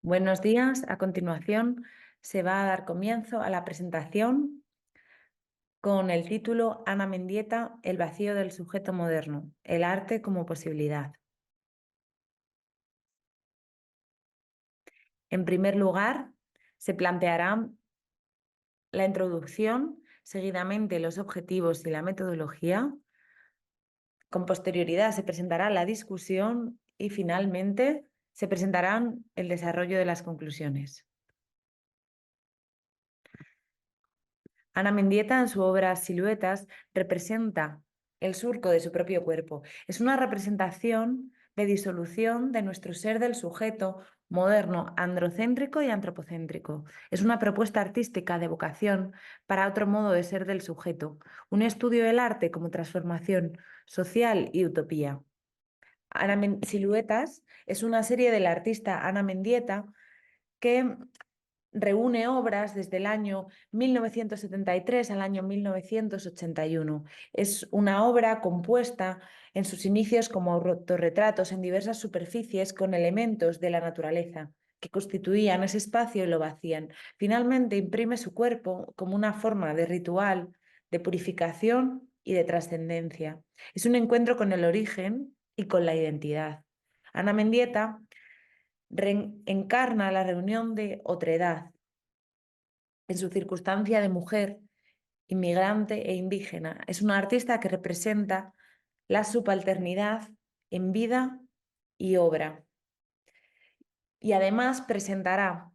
Buenos días. A continuación se va a dar comienzo a la presentación con el título Ana Mendieta, el vacío del sujeto moderno, el arte como posibilidad. En primer lugar, se planteará la introducción, seguidamente los objetivos y la metodología. Con posterioridad se presentará la discusión y finalmente se presentarán el desarrollo de las conclusiones. Ana Mendieta, en su obra Siluetas, representa el surco de su propio cuerpo. Es una representación de disolución de nuestro ser del sujeto moderno, androcéntrico y antropocéntrico. Es una propuesta artística de vocación para otro modo de ser del sujeto, un estudio del arte como transformación social y utopía. Siluetas es una serie del artista Ana Mendieta que reúne obras desde el año 1973 al año 1981. Es una obra compuesta en sus inicios como autorretratos en diversas superficies con elementos de la naturaleza que constituían ese espacio y lo vacían. Finalmente imprime su cuerpo como una forma de ritual, de purificación y de trascendencia. Es un encuentro con el origen y con la identidad. Ana Mendieta encarna la reunión de otredad en su circunstancia de mujer, inmigrante e indígena. Es una artista que representa la subalternidad en vida y obra. Y además presentará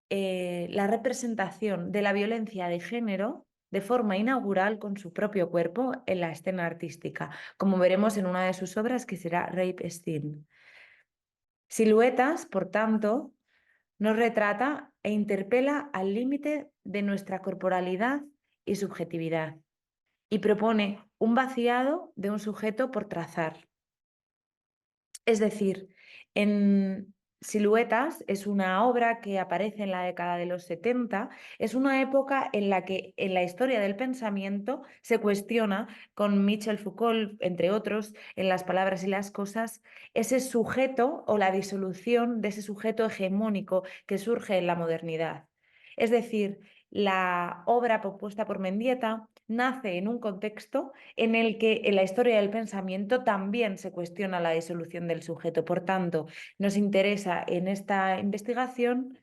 la representación de la violencia de género de forma inaugural con su propio cuerpo en la escena artística, como veremos en una de sus obras que será Rape Scene. Siluetas, por tanto, nos retrata e interpela al límite de nuestra corporalidad y subjetividad y propone un vaciado de un sujeto por trazar. Es decir, en Siluetas es una obra que aparece en la década de los 70, es una época en la que en la historia del pensamiento se cuestiona, con Michel Foucault, entre otros, en Las palabras y las cosas, ese sujeto o la disolución de ese sujeto hegemónico que surge en la modernidad. Es decir, la obra propuesta por Mendieta nace en un contexto en el que en la historia del pensamiento también se cuestiona la disolución del sujeto. Por tanto, nos interesa en esta investigación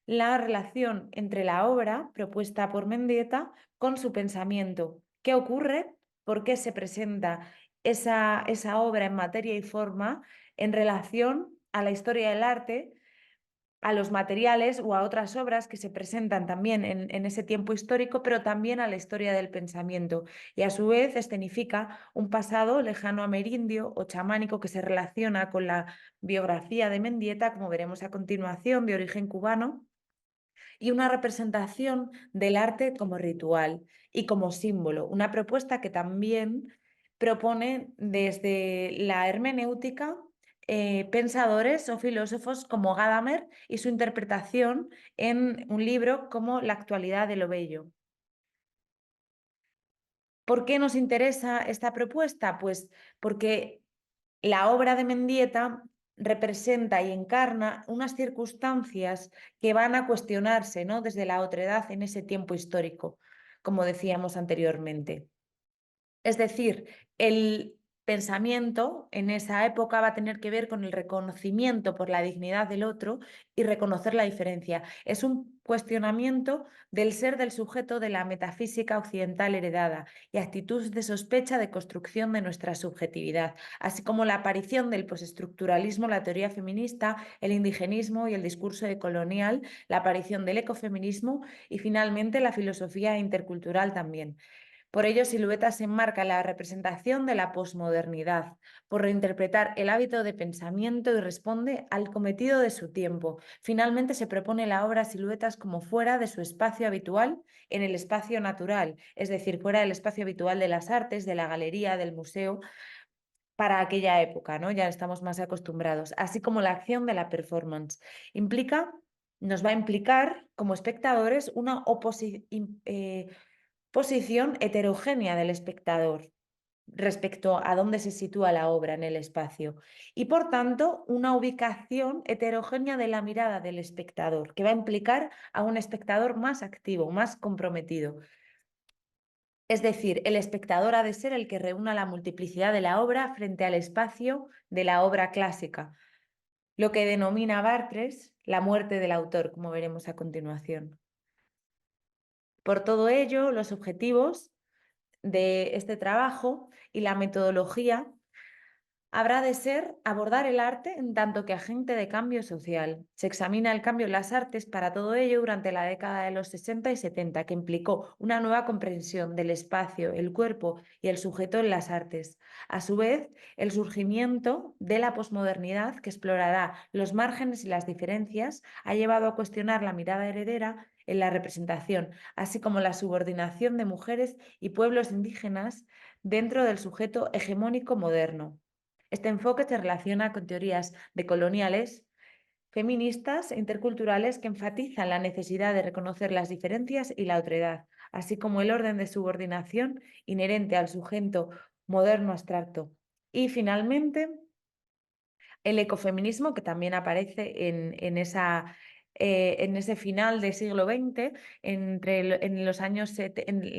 la relación entre la obra propuesta por Mendieta con su pensamiento. ¿Qué ocurre? ¿Por qué se presenta esa obra en materia y forma en relación a la historia del arte, a los materiales o a otras obras que se presentan también en ese tiempo histórico, pero también a la historia del pensamiento? Y a su vez escenifica un pasado lejano amerindio o chamánico que se relaciona con la biografía de Mendieta, como veremos a continuación, de origen cubano, y una representación del arte como ritual y como símbolo, una propuesta que también propone desde la hermenéutica pensadores o filósofos como Gadamer y su interpretación en un libro como La actualidad de lo bello. ¿Por qué nos interesa esta propuesta? Pues porque la obra de Mendieta representa y encarna unas circunstancias que van a cuestionarse, ¿no?, desde la otredad en ese tiempo histórico, como decíamos anteriormente. Es decir, el pensamiento en esa época va a tener que ver con el reconocimiento por la dignidad del otro y reconocer la diferencia. Es un cuestionamiento del ser del sujeto de la metafísica occidental heredada y actitudes de sospecha de construcción de nuestra subjetividad, así como la aparición del postestructuralismo, la teoría feminista, el indigenismo y el discurso decolonial, la aparición del ecofeminismo y finalmente la filosofía intercultural también. Por ello, Siluetas enmarca la representación de la posmodernidad, por reinterpretar el hábito de pensamiento y responde al cometido de su tiempo. Finalmente, se propone la obra Siluetas como fuera de su espacio habitual en el espacio natural, es decir, fuera del espacio habitual de las artes, de la galería, del museo, para aquella época, ¿no? Ya estamos más acostumbrados, así como la acción de la performance. Nos va a implicar como espectadores una posición heterogénea del espectador. respecto a dónde se sitúa la obra en el espacio y, por tanto, una ubicación heterogénea de la mirada del espectador, que va a implicar a un espectador más activo, más comprometido. Es decir, el espectador ha de ser el que reúna la multiplicidad de la obra frente al espacio de la obra clásica, lo que denomina Barthes la muerte del autor, como veremos a continuación. Por todo ello, los objetivos de este trabajo y la metodología habrá de ser abordar el arte en tanto que agente de cambio social. Se examina el cambio en las artes para todo ello durante la década de los 60 y 70, que implicó una nueva comprensión del espacio, el cuerpo y el sujeto en las artes. A su vez, el surgimiento de la posmodernidad, que explorará los márgenes y las diferencias, ha llevado a cuestionar la mirada heredera en la representación, así como la subordinación de mujeres y pueblos indígenas dentro del sujeto hegemónico moderno. Este enfoque se relaciona con teorías decoloniales, feministas e interculturales que enfatizan la necesidad de reconocer las diferencias y la otredad, así como el orden de subordinación inherente al sujeto moderno abstracto. Y finalmente, el ecofeminismo, que también aparece en ese final del siglo XX, en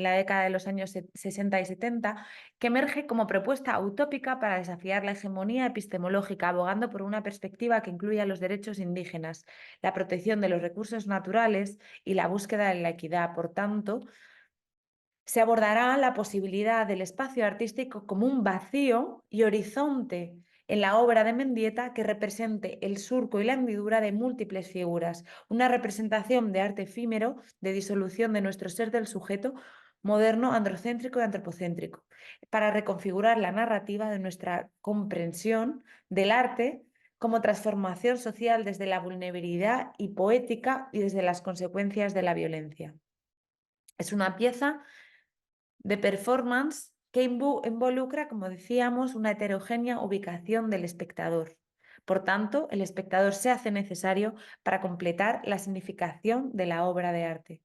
la década de los años 60 y 70, que emerge como propuesta utópica para desafiar la hegemonía epistemológica, abogando por una perspectiva que incluya los derechos indígenas, la protección de los recursos naturales y la búsqueda de la equidad. Por tanto, se abordará la posibilidad del espacio artístico como un vacío y horizonte en la obra de Mendieta que represente el surco y la hendidura de múltiples figuras, una representación de arte efímero, de disolución de nuestro ser del sujeto moderno, androcéntrico y antropocéntrico, para reconfigurar la narrativa de nuestra comprensión del arte como transformación social desde la vulnerabilidad y poética y desde las consecuencias de la violencia. Es una pieza de performance que involucra, como decíamos, una heterogénea ubicación del espectador. Por tanto, el espectador se hace necesario para completar la significación de la obra de arte.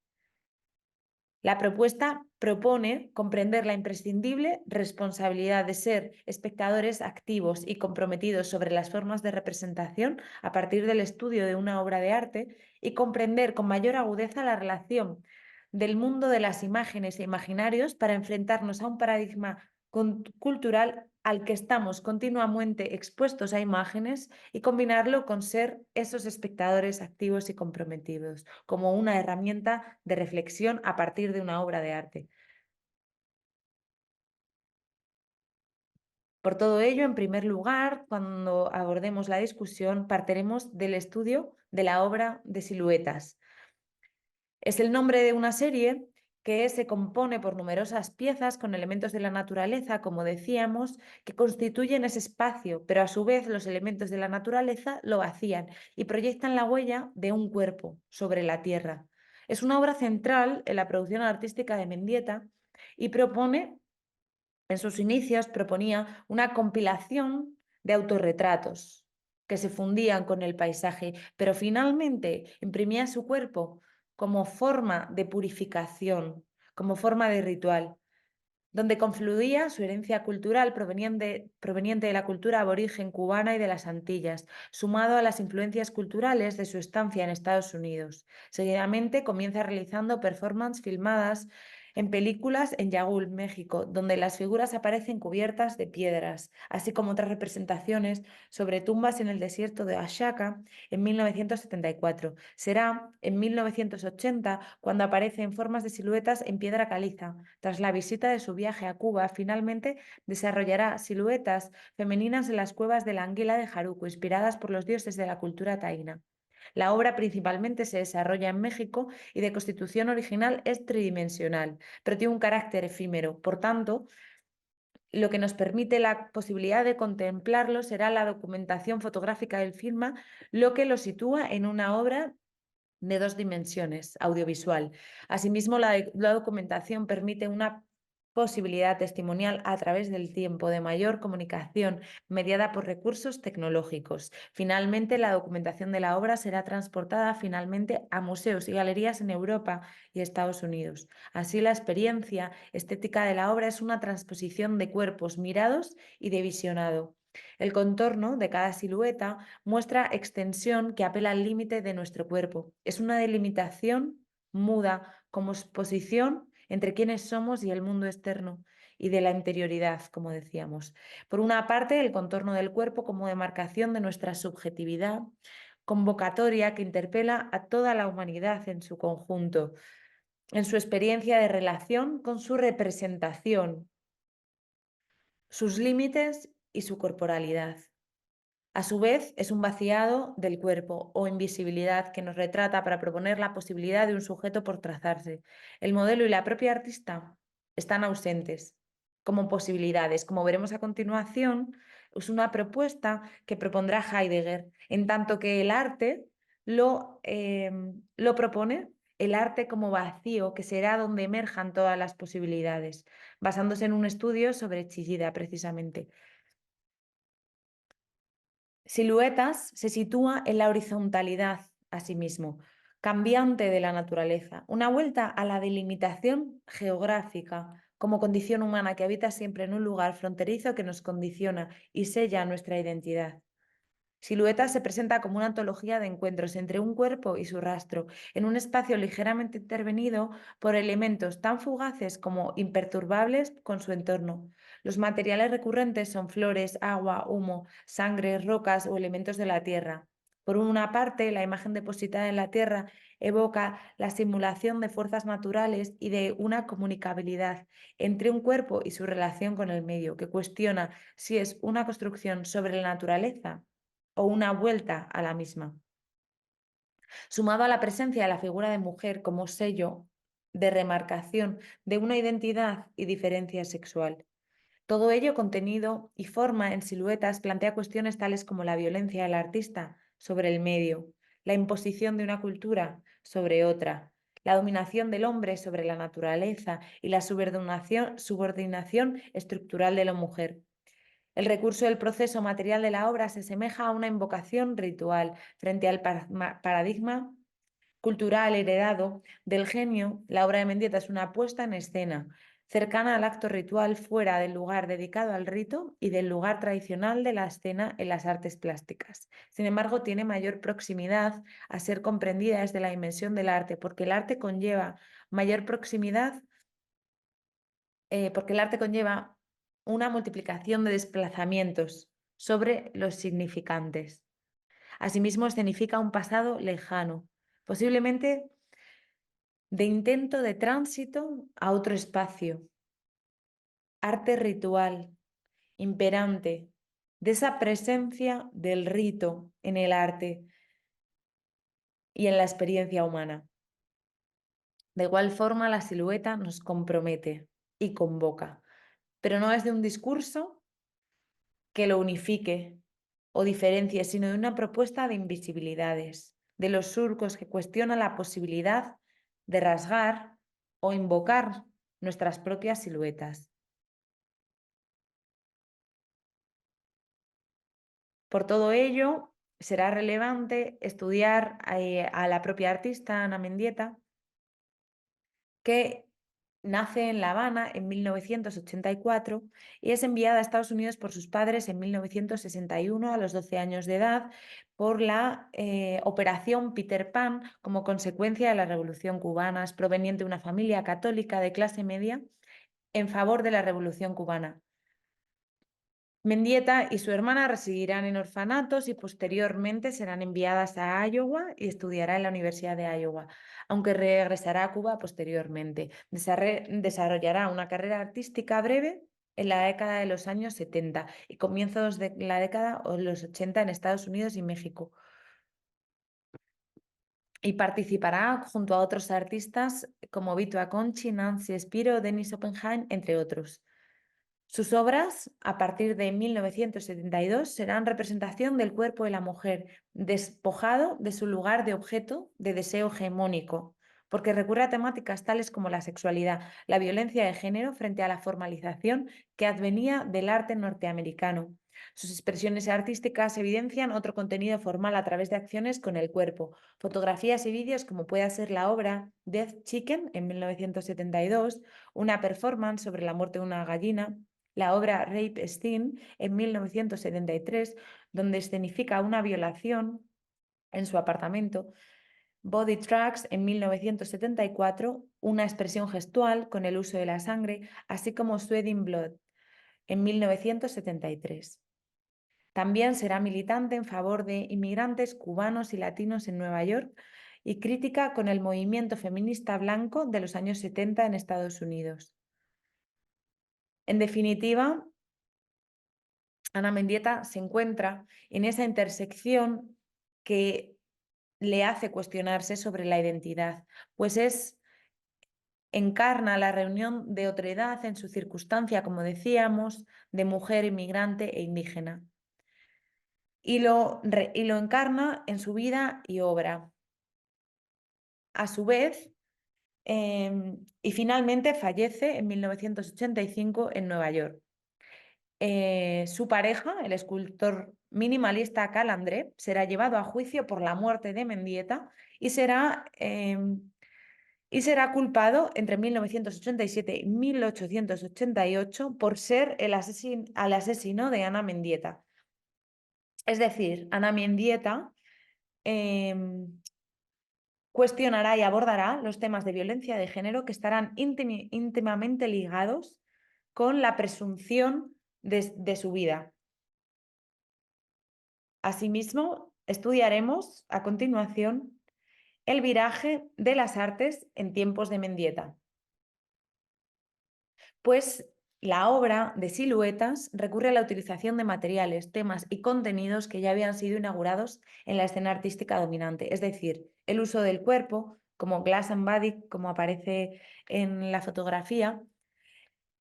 La propuesta propone comprender la imprescindible responsabilidad de ser espectadores activos y comprometidos sobre las formas de representación a partir del estudio de una obra de arte y comprender con mayor agudeza la relación del mundo de las imágenes e imaginarios para enfrentarnos a un paradigma cultural al que estamos continuamente expuestos a imágenes y combinarlo con ser esos espectadores activos y comprometidos, como una herramienta de reflexión a partir de una obra de arte. Por todo ello, en primer lugar, cuando abordemos la discusión, partiremos del estudio de la obra de Siluetas. Es el nombre de una serie que se compone por numerosas piezas con elementos de la naturaleza, como decíamos, que constituyen ese espacio, pero a su vez los elementos de la naturaleza lo vacían y proyectan la huella de un cuerpo sobre la tierra. Es una obra central en la producción artística de Mendieta y en sus inicios proponía una compilación de autorretratos que se fundían con el paisaje, pero finalmente imprimía su cuerpo como forma de purificación, como forma de ritual, donde confluía su herencia cultural proveniente de la cultura aborigen cubana y de las Antillas, sumado a las influencias culturales de su estancia en Estados Unidos. Seguidamente comienza realizando performances filmadas en películas en Yagul, México, donde las figuras aparecen cubiertas de piedras, así como otras representaciones sobre tumbas en el desierto de Oaxaca en 1974. Será en 1980 cuando aparece en formas de siluetas en piedra caliza. Tras la visita de su viaje a Cuba, finalmente desarrollará siluetas femeninas en las cuevas de la Anguila de Jaruco, inspiradas por los dioses de la cultura taína. La obra principalmente se desarrolla en México y de constitución original es tridimensional, pero tiene un carácter efímero. Por tanto, lo que nos permite la posibilidad de contemplarlo será la documentación fotográfica del film, lo que lo sitúa en una obra de 2 dimensiones, audiovisual. Asimismo, la documentación permite una posibilidad testimonial a través del tiempo de mayor comunicación mediada por recursos tecnológicos. Finalmente, la documentación de la obra será transportada finalmente a museos y galerías en Europa y Estados Unidos. Así, la experiencia estética de la obra es una transposición de cuerpos mirados y de visionado. El contorno de cada silueta muestra extensión que apela al límite de nuestro cuerpo. Es una delimitación muda como exposición entre quiénes somos y el mundo externo y de la interioridad, como decíamos. Por una parte, el contorno del cuerpo como demarcación de nuestra subjetividad, convocatoria que interpela a toda la humanidad en su conjunto, en su experiencia de relación con su representación, sus límites y su corporalidad. A su vez, es un vaciado del cuerpo o invisibilidad que nos retrata para proponer la posibilidad de un sujeto por trazarse. El modelo y la propia artista están ausentes como posibilidades. Como veremos a continuación, es una propuesta que propondrá Heidegger, en tanto que el arte lo propone el arte como vacío, que será donde emerjan todas las posibilidades, basándose en un estudio sobre Chillida, precisamente. Siluetas se sitúa en la horizontalidad, asimismo, cambiante de la naturaleza, una vuelta a la delimitación geográfica como condición humana que habita siempre en un lugar fronterizo que nos condiciona y sella nuestra identidad. Silueta se presenta como una antología de encuentros entre un cuerpo y su rastro, en un espacio ligeramente intervenido por elementos tan fugaces como imperturbables con su entorno. Los materiales recurrentes son flores, agua, humo, sangre, rocas o elementos de la tierra. Por una parte, la imagen depositada en la tierra evoca la simulación de fuerzas naturales y de una comunicabilidad entre un cuerpo y su relación con el medio, que cuestiona si es una construcción sobre la naturaleza o una vuelta a la misma. Sumado a la presencia de la figura de mujer como sello de remarcación de una identidad y diferencia sexual. Todo ello contenido y forma en siluetas plantea cuestiones tales como la violencia del artista sobre el medio, la imposición de una cultura sobre otra, la dominación del hombre sobre la naturaleza y la subordinación estructural de la mujer. El recurso del proceso material de la obra se asemeja a una invocación ritual frente al paradigma cultural heredado del genio. La obra de Mendieta es una puesta en escena cercana al acto ritual fuera del lugar dedicado al rito y del lugar tradicional de la escena en las artes plásticas. Sin embargo, tiene mayor proximidad a ser comprendida desde la dimensión del arte, porque el arte conlleva mayor proximidad, porque el arte conlleva una multiplicación de desplazamientos sobre los significantes. Asimismo, escenifica un pasado lejano, posiblemente de intento de tránsito a otro espacio, arte ritual, imperante, de esa presencia del rito en el arte y en la experiencia humana. De igual forma, la silueta nos compromete y convoca, pero no es de un discurso que lo unifique o diferencie, sino de una propuesta de invisibilidades, de los surcos que cuestiona la posibilidad de rasgar o invocar nuestras propias siluetas. Por todo ello, será relevante estudiar a la propia artista, Ana Mendieta, que nace en La Habana en 1984 y es enviada a Estados Unidos por sus padres en 1961 a los 12 años de edad por la Operación Peter Pan como consecuencia de la Revolución cubana. Es proveniente de una familia católica de clase media en favor de la Revolución cubana. Mendieta y su hermana residirán en orfanatos y posteriormente serán enviadas a Iowa y estudiará en la Universidad de Iowa, aunque regresará a Cuba posteriormente. Desarrollará una carrera artística breve en la década de los años 70 y comienzos de la década de los 80 en Estados Unidos y México. Y participará junto a otros artistas como Vito Acconci, Nancy Spiro, Dennis Oppenheim, entre otros. Sus obras, a partir de 1972, serán representación del cuerpo de la mujer, despojado de su lugar de objeto de deseo hegemónico porque recurre a temáticas tales como la sexualidad, la violencia de género frente a la formalización que advenía del arte norteamericano. Sus expresiones artísticas evidencian otro contenido formal a través de acciones con el cuerpo, fotografías y vídeos como puede ser la obra Death Chicken en 1972, una performance sobre la muerte de una gallina, la obra Rape Scene en 1973, donde escenifica una violación en su apartamento, Body Tracks en 1974, una expresión gestual con el uso de la sangre, así como Sweating Blood en 1973. También será militante en favor de inmigrantes cubanos y latinos en Nueva York y crítica con el movimiento feminista blanco de los años 70 en Estados Unidos. En definitiva, Ana Mendieta se encuentra en esa intersección que le hace cuestionarse sobre la identidad, pues encarna la reunión de otredad en su circunstancia, como decíamos, de mujer inmigrante e indígena. Y lo encarna en su vida y obra. A su vez, y finalmente fallece en 1985 en Nueva York. Su pareja, el escultor minimalista Calandré, será llevado a juicio por la muerte de Mendieta y será culpado entre 1987 y 1888 por ser el asesino de Ana Mendieta. Es decir, Ana Mendieta cuestionará y abordará los temas de violencia de género que estarán íntimamente ligados con la presunción de su vida. Asimismo, estudiaremos a continuación el viraje de las artes en tiempos de Mendieta. Pues la obra de Siluetas recurre a la utilización de materiales, temas y contenidos que ya habían sido inaugurados en la escena artística dominante, es decir, el uso del cuerpo como glass and body, como aparece en la fotografía,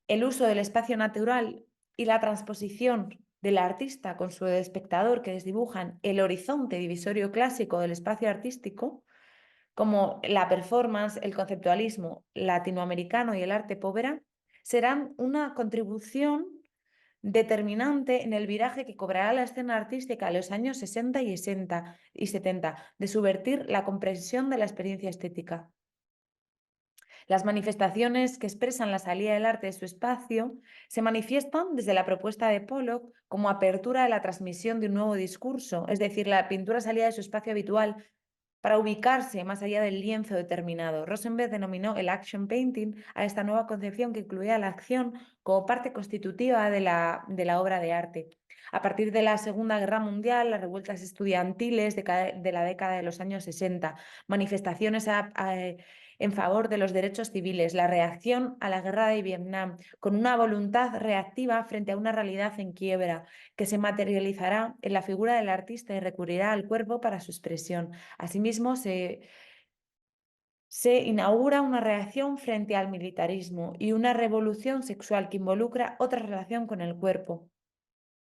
el uso del espacio natural y la transposición del artista con su espectador que desdibujan el horizonte divisorio clásico del espacio artístico, como la performance, el conceptualismo latinoamericano y el arte povera, serán una contribución determinante en el viraje que cobrará la escena artística en los años 60 y 70, de subvertir la comprensión de la experiencia estética. Las manifestaciones que expresan la salida del arte de su espacio se manifiestan desde la propuesta de Pollock como apertura de la transmisión de un nuevo discurso, es decir, la pintura salida de su espacio habitual para ubicarse más allá del lienzo determinado. Rosenberg denominó el action painting a esta nueva concepción que incluía la acción como parte constitutiva de la obra de arte. A partir de la Segunda Guerra Mundial, las revueltas estudiantiles de la década de los años 60, manifestaciones en favor de los derechos civiles, la reacción a la guerra de Vietnam, con una voluntad reactiva frente a una realidad en quiebra, que se materializará en la figura del artista y recurrirá al cuerpo para su expresión. Asimismo, se inaugura una reacción frente al militarismo y una revolución sexual que involucra otra relación con el cuerpo.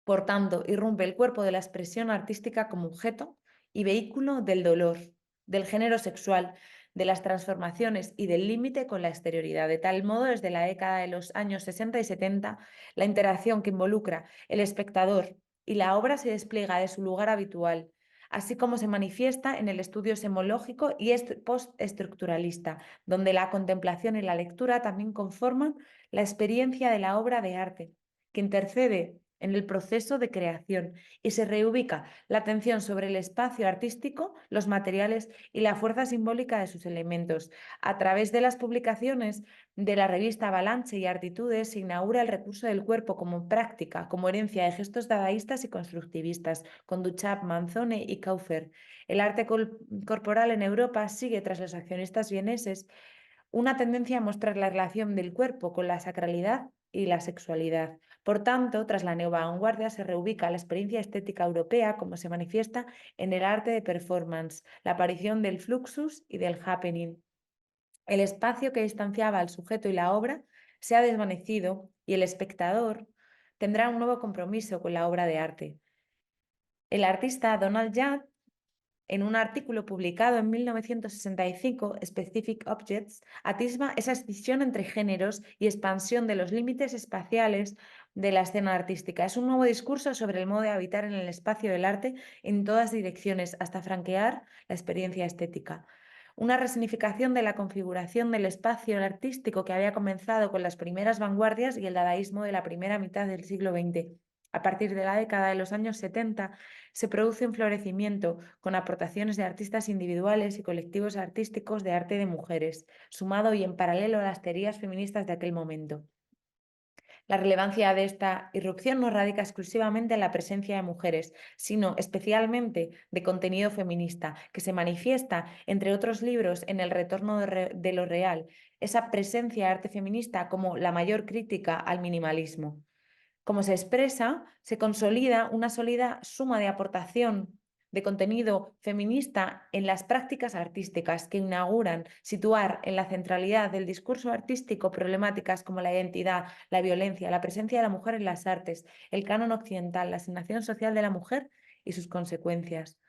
Por tanto, irrumpe el cuerpo de la expresión artística como objeto y vehículo del dolor, del género sexual, de las transformaciones y del límite con la exterioridad. De tal modo, desde la década de los años 60 y 70, la interacción que involucra el espectador y la obra se despliega de su lugar habitual, así como se manifiesta en el estudio semológico y postestructuralista, donde la contemplación y la lectura también conforman la experiencia de la obra de arte, que intercede en el proceso de creación y se reubica la atención sobre el espacio artístico, los materiales y la fuerza simbólica de sus elementos. A través de las publicaciones de la revista Avalanche y Artitudes se inaugura el recurso del cuerpo como práctica, como herencia de gestos dadaístas y constructivistas, con Duchamp, Manzoni y Kaufer. El arte corporal en Europa sigue, tras los accionistas vieneses, una tendencia a mostrar la relación del cuerpo con la sacralidad y la sexualidad. Por tanto, tras la neovanguardia se reubica la experiencia estética europea como se manifiesta en el arte de performance, la aparición del fluxus y del happening. El espacio que distanciaba al sujeto y la obra se ha desvanecido y el espectador tendrá un nuevo compromiso con la obra de arte. El artista Donald Judd en un artículo publicado en 1965, Specific Objects, atisba esa escisión entre géneros y expansión de los límites espaciales de la escena artística. Es un nuevo discurso sobre el modo de habitar en el espacio del arte en todas direcciones, hasta franquear la experiencia estética. Una resignificación de la configuración del espacio artístico que había comenzado con las primeras vanguardias y el dadaísmo de la primera mitad del siglo XX. A partir de la década de los años 70 se produce un florecimiento con aportaciones de artistas individuales y colectivos artísticos de arte de mujeres, sumado y en paralelo a las teorías feministas de aquel momento. La relevancia de esta irrupción no radica exclusivamente en la presencia de mujeres, sino especialmente de contenido feminista, que se manifiesta, entre otros libros, en El retorno de lo real, esa presencia de arte feminista como la mayor crítica al minimalismo. Como se expresa, se consolida una sólida suma de aportación de contenido feminista en las prácticas artísticas que inauguran situar en la centralidad del discurso artístico problemáticas como la identidad, la violencia, la presencia de la mujer en las artes, el canon occidental, la asignación social de la mujer y sus consecuencias.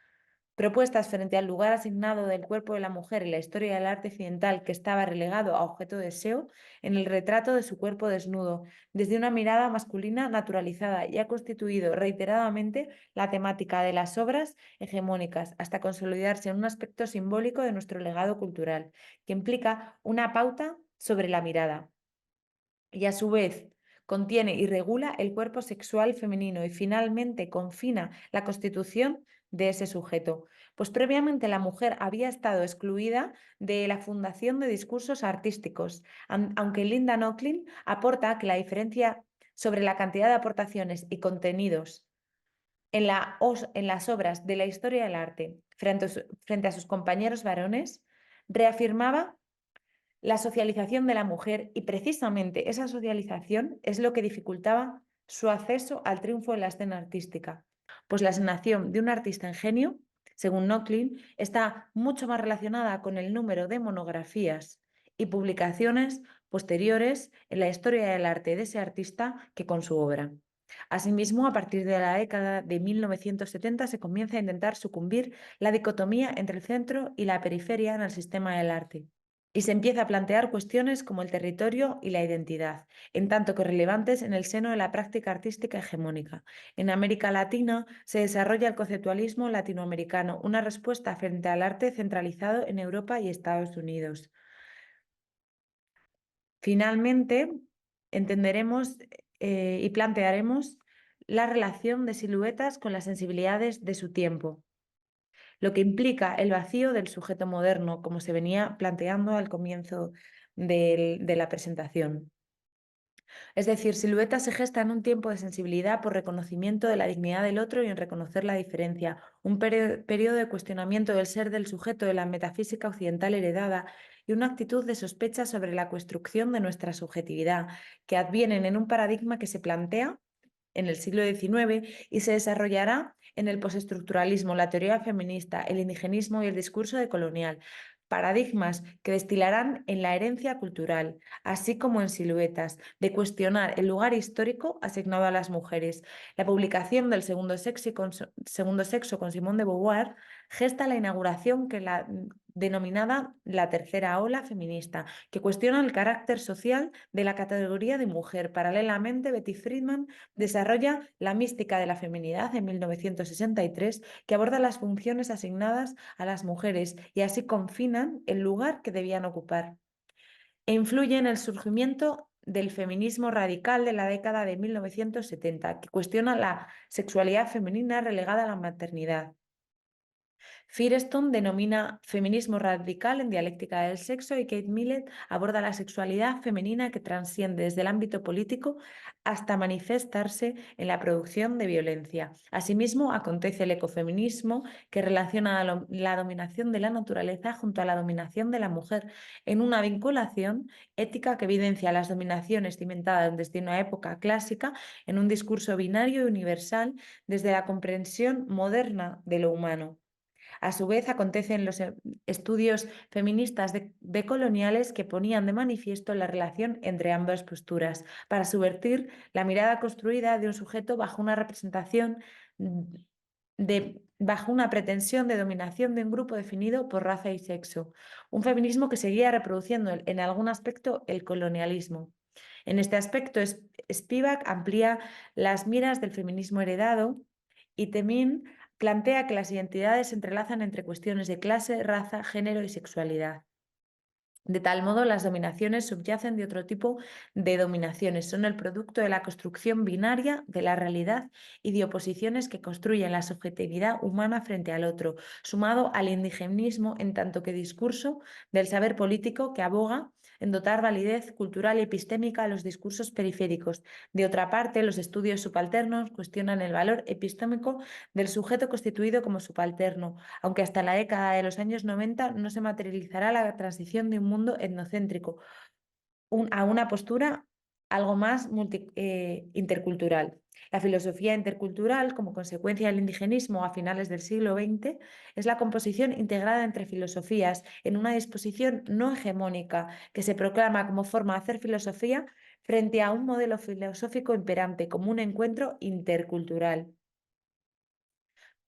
Propuestas frente al lugar asignado del cuerpo de la mujer en la historia del arte occidental que estaba relegado a objeto de deseo en el retrato de su cuerpo desnudo, desde una mirada masculina naturalizada y ha constituido reiteradamente la temática de las obras hegemónicas hasta consolidarse en un aspecto simbólico de nuestro legado cultural, que implica una pauta sobre la mirada y a su vez contiene y regula el cuerpo sexual femenino y finalmente confina la constitución de ese sujeto, pues previamente la mujer había estado excluida de la fundación de discursos artísticos, aunque Linda Nochlin aporta que la diferencia sobre la cantidad de aportaciones y contenidos en las obras de la historia del arte frente a sus compañeros varones reafirmaba la socialización de la mujer y precisamente esa socialización es lo que dificultaba su acceso al triunfo en la escena artística, pues la asignación de un artista en genio, según Nochlin, está mucho más relacionada con el número de monografías y publicaciones posteriores en la historia del arte de ese artista que con su obra. Asimismo, a partir de la década de 1970 se comienza a intentar sucumbir la dicotomía entre el centro y la periferia en el sistema del arte y se empieza a plantear cuestiones como el territorio y la identidad, en tanto que relevantes en el seno de la práctica artística hegemónica. En América Latina se desarrolla el conceptualismo latinoamericano, una respuesta frente al arte centralizado en Europa y Estados Unidos. Finalmente, entenderemos y plantearemos la relación de siluetas con las sensibilidades de su tiempo, lo que implica el vacío del sujeto moderno, como se venía planteando al comienzo de la presentación. Es decir, Silueta se gesta en un tiempo de sensibilidad por reconocimiento de la dignidad del otro y en reconocer la diferencia, un periodo de cuestionamiento del ser del sujeto de la metafísica occidental heredada y una actitud de sospecha sobre la construcción de nuestra subjetividad, que advienen en un paradigma que se plantea en el siglo XIX y se desarrollará en el postestructuralismo, la teoría feminista, el indigenismo y el discurso decolonial, paradigmas que destilarán en la herencia cultural, así como en Siluetas, de cuestionar el lugar histórico asignado a las mujeres. La publicación del Segundo Sexo con Simone de Beauvoir gesta la inauguración que la denominada la tercera ola feminista, que cuestiona el carácter social de la categoría de mujer. Paralelamente, Betty Friedman desarrolla La mística de la feminidad en 1963, que aborda las funciones asignadas a las mujeres y así confinan el lugar que debían ocupar. E influye en el surgimiento del feminismo radical de la década de 1970, que cuestiona la sexualidad femenina relegada a la maternidad. Firestone denomina feminismo radical en dialéctica del sexo y Kate Millett aborda la sexualidad femenina que transciende desde el ámbito político hasta manifestarse en la producción de violencia. Asimismo, acontece el ecofeminismo que relaciona la dominación de la naturaleza junto a la dominación de la mujer en una vinculación ética que evidencia las dominaciones cimentadas desde una época clásica en un discurso binario y universal desde la comprensión moderna de lo humano. A su vez, acontecen los estudios feministas decoloniales que ponían de manifiesto la relación entre ambas posturas para subvertir la mirada construida de un sujeto bajo una representación bajo una pretensión de dominación de un grupo definido por raza y sexo. Un feminismo que seguía reproduciendo en algún aspecto el colonialismo. En este aspecto, Spivak amplía las miras del feminismo heredado y Temin plantea que las identidades se entrelazan entre cuestiones de clase, raza, género y sexualidad. De tal modo, las dominaciones subyacen de otro tipo de dominaciones. Son el producto de la construcción binaria de la realidad y de oposiciones que construyen la subjetividad humana frente al otro, sumado al indigenismo en tanto que discurso del saber político que aboga en dotar validez cultural y epistémica a los discursos periféricos. De otra parte, los estudios subalternos cuestionan el valor epistémico del sujeto constituido como subalterno, aunque hasta la década de los años 90 no se materializará la transición de un mundo etnocéntrico a una postura algo más intercultural. La filosofía intercultural, como consecuencia del indigenismo a finales del siglo XX, es la composición integrada entre filosofías en una disposición no hegemónica que se proclama como forma de hacer filosofía frente a un modelo filosófico imperante, como un encuentro intercultural.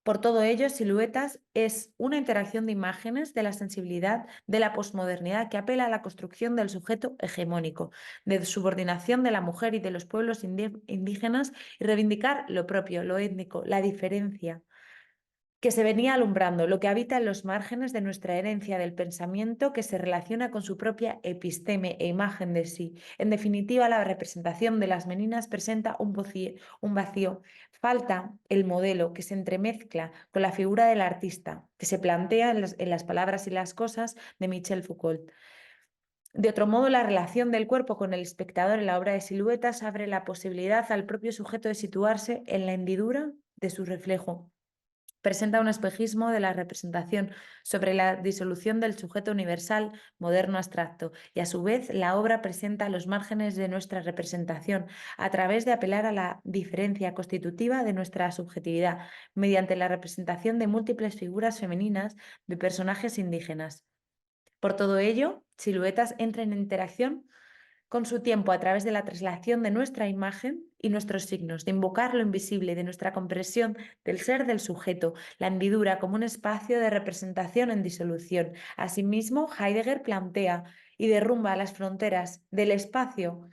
Por todo ello, Siluetas es una interacción de imágenes de la sensibilidad de la posmodernidad que apela a la construcción del sujeto hegemónico, de subordinación de la mujer y de los pueblos indígenas y reivindicar lo propio, lo étnico, la diferencia que se venía alumbrando, lo que habita en los márgenes de nuestra herencia del pensamiento que se relaciona con su propia episteme e imagen de sí. En definitiva, la representación de las meninas presenta un vacío. Falta el modelo que se entremezcla con la figura del artista, que se plantea en las palabras y las cosas de Michel Foucault. De otro modo, la relación del cuerpo con el espectador en la obra de Siluetas abre la posibilidad al propio sujeto de situarse en la hendidura de su reflejo. Presenta un espejismo de la representación sobre la disolución del sujeto universal moderno abstracto y a su vez la obra presenta los márgenes de nuestra representación a través de apelar a la diferencia constitutiva de nuestra subjetividad mediante la representación de múltiples figuras femeninas de personajes indígenas. Por todo ello, Siluetas entra en interacción con su tiempo a través de la traslación de nuestra imagen y nuestros signos, de invocar lo invisible, de nuestra comprensión del ser del sujeto, la hendidura como un espacio de representación en disolución. Asimismo, Heidegger plantea y derrumba las fronteras del espacio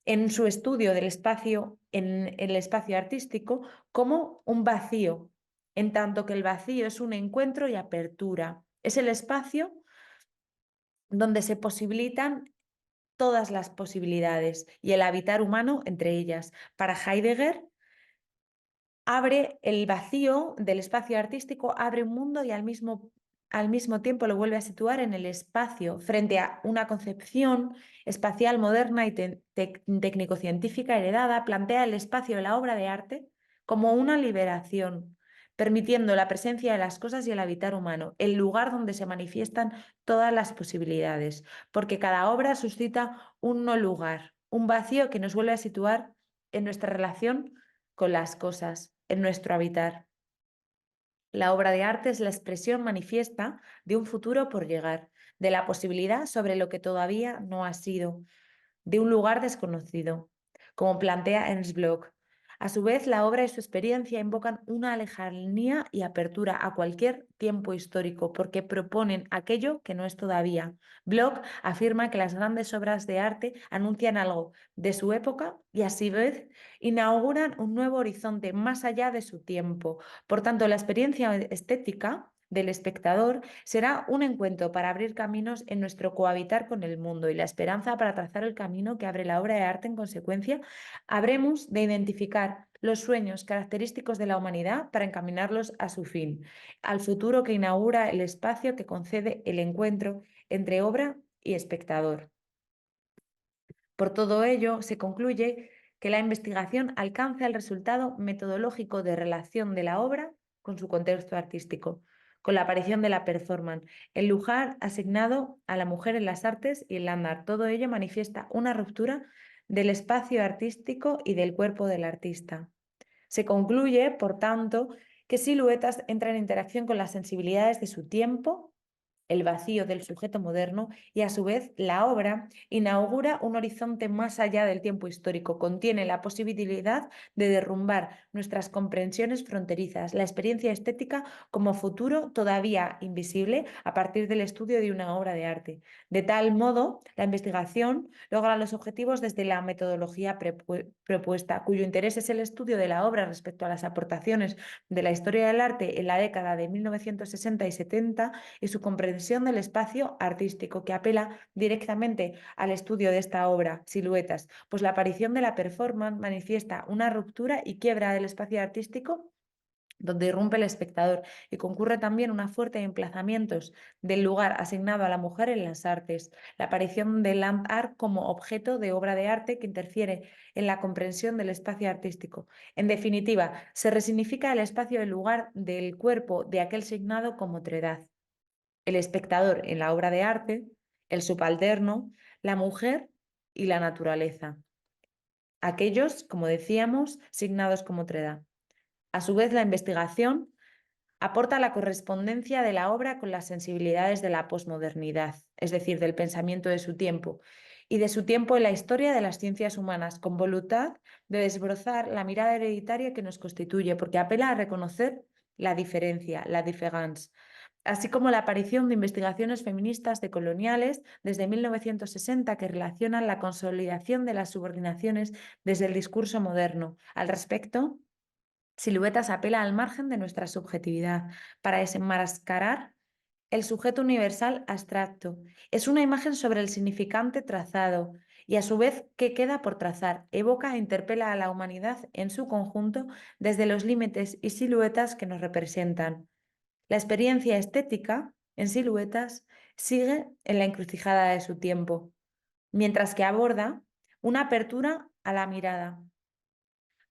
en su estudio del espacio en el espacio artístico como un vacío, en tanto que el vacío es un encuentro y apertura. Es el espacio donde se posibilitan todas las posibilidades y el habitar humano entre ellas. Para Heidegger, abre el vacío del espacio artístico, abre un mundo y al mismo tiempo lo vuelve a situar en el espacio, frente a una concepción espacial moderna y técnico-científica heredada, plantea el espacio de la obra de arte como una liberación, permitiendo la presencia de las cosas y el habitar humano, el lugar donde se manifiestan todas las posibilidades, porque cada obra suscita un no lugar, un vacío que nos vuelve a situar en nuestra relación con las cosas, en nuestro habitar. La obra de arte es la expresión manifiesta de un futuro por llegar, de la posibilidad sobre lo que todavía no ha sido, de un lugar desconocido, como plantea Ernst Bloch. A su vez, la obra y su experiencia invocan una lejanía y apertura a cualquier tiempo histórico, porque proponen aquello que no es todavía. Bloch afirma que las grandes obras de arte anuncian algo de su época y a su vez inauguran un nuevo horizonte más allá de su tiempo. Por tanto, la experiencia estética del espectador será un encuentro para abrir caminos en nuestro cohabitar con el mundo y la esperanza para trazar el camino que abre la obra de arte. En consecuencia, habremos de identificar los sueños característicos de la humanidad para encaminarlos a su fin, al futuro que inaugura el espacio que concede el encuentro entre obra y espectador. Por todo ello, se concluye que la investigación alcanza el resultado metodológico de relación de la obra con su contexto artístico, con la aparición de la performance, el lugar asignado a la mujer en las artes y el andar. Todo ello manifiesta una ruptura del espacio artístico y del cuerpo del artista. Se concluye, por tanto, que Siluetas entra en interacción con las sensibilidades de su tiempo el vacío del sujeto moderno y a su vez la obra inaugura un horizonte más allá del tiempo histórico, contiene la posibilidad de derrumbar nuestras comprensiones fronterizas, la experiencia estética como futuro todavía invisible a partir del estudio de una obra de arte. De tal modo, la investigación logra los objetivos desde la metodología propuesta, cuyo interés es el estudio de la obra respecto a las aportaciones de la historia del arte en la década de 1960 y 70 y su comprensión del espacio artístico, que apela directamente al estudio de esta obra, Siluetas, pues la aparición de la performance manifiesta una ruptura y quiebra del espacio artístico donde irrumpe el espectador y concurre también una fuerte de emplazamientos del lugar asignado a la mujer en las artes, la aparición del land art como objeto de obra de arte que interfiere en la comprensión del espacio artístico. En definitiva, se resignifica el espacio y el lugar del cuerpo de aquel signado como otredad. El espectador en la obra de arte, el subalterno, la mujer y la naturaleza. Aquellos, como decíamos, signados como otredad. A su vez, la investigación aporta la correspondencia de la obra con las sensibilidades de la posmodernidad, es decir, del pensamiento de su tiempo, y de su tiempo en la historia de las ciencias humanas, con voluntad de desbrozar la mirada hereditaria que nos constituye, porque apela a reconocer la diferencia, la différence, así como la aparición de investigaciones feministas decoloniales desde 1960 que relacionan la consolidación de las subordinaciones desde el discurso moderno. Al respecto, Siluetas apela al margen de nuestra subjetividad para desenmascarar el sujeto universal abstracto. Es una imagen sobre el significante trazado y a su vez que queda por trazar. Evoca e interpela a la humanidad en su conjunto desde los límites y siluetas que nos representan. La experiencia estética en Siluetas sigue en la encrucijada de su tiempo, mientras que aborda una apertura a la mirada.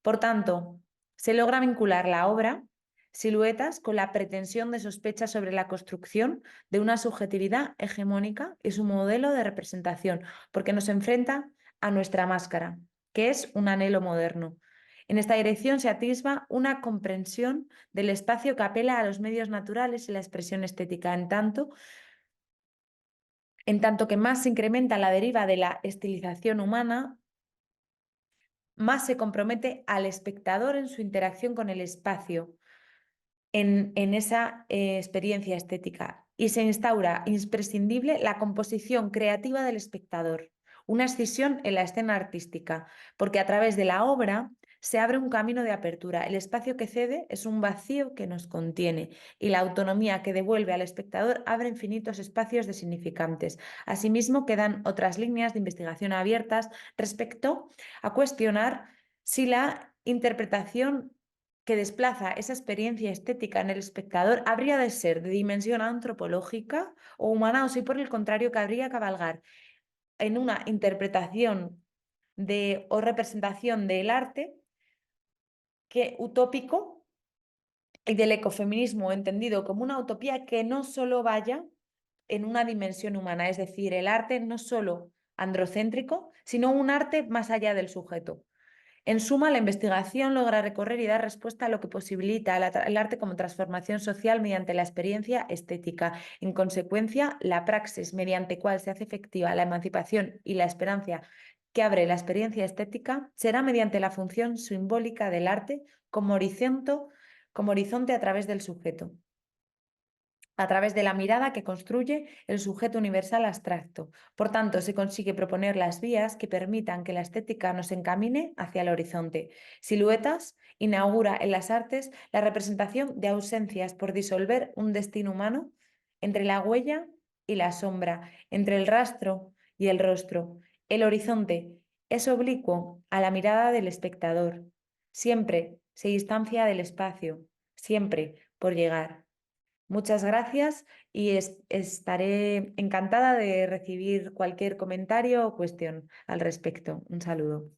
Por tanto, se logra vincular la obra, Siluetas, con la pretensión de sospecha sobre la construcción de una subjetividad hegemónica y su modelo de representación, porque nos enfrenta a nuestra máscara, que es un anhelo moderno. En esta dirección se atisba una comprensión del espacio que apela a los medios naturales y la expresión estética, en tanto que más se incrementa la deriva de la estilización humana, más se compromete al espectador en su interacción con el espacio, en esa experiencia estética, y se instaura imprescindible la composición creativa del espectador, una escisión en la escena artística, porque a través de la obra se abre un camino de apertura. El espacio que cede es un vacío que nos contiene y la autonomía que devuelve al espectador abre infinitos espacios de significantes. Asimismo, quedan otras líneas de investigación abiertas respecto a cuestionar si la interpretación que desplaza esa experiencia estética en el espectador habría de ser de dimensión antropológica o humana, o si por el contrario cabría cabalgar en una interpretación o representación del arte utópico y del ecofeminismo entendido como una utopía que no solo vaya en una dimensión humana, es decir, el arte no solo androcéntrico, sino un arte más allá del sujeto. En suma, la investigación logra recorrer y dar respuesta a lo que posibilita el arte como transformación social mediante la experiencia estética. En consecuencia, la praxis mediante cual se hace efectiva la emancipación y la esperanza que abre la experiencia estética será mediante la función simbólica del arte como horizonte a través del sujeto, a través de la mirada que construye el sujeto universal abstracto. Por tanto, se consigue proponer las vías que permitan que la estética nos encamine hacia el horizonte. Siluetas inaugura en las artes la representación de ausencias por disolver un destino humano entre la huella y la sombra, entre el rastro y el rostro. El horizonte es oblicuo a la mirada del espectador. Siempre se distancia del espacio, siempre por llegar. Muchas gracias y estaré encantada de recibir cualquier comentario o cuestión al respecto. Un saludo.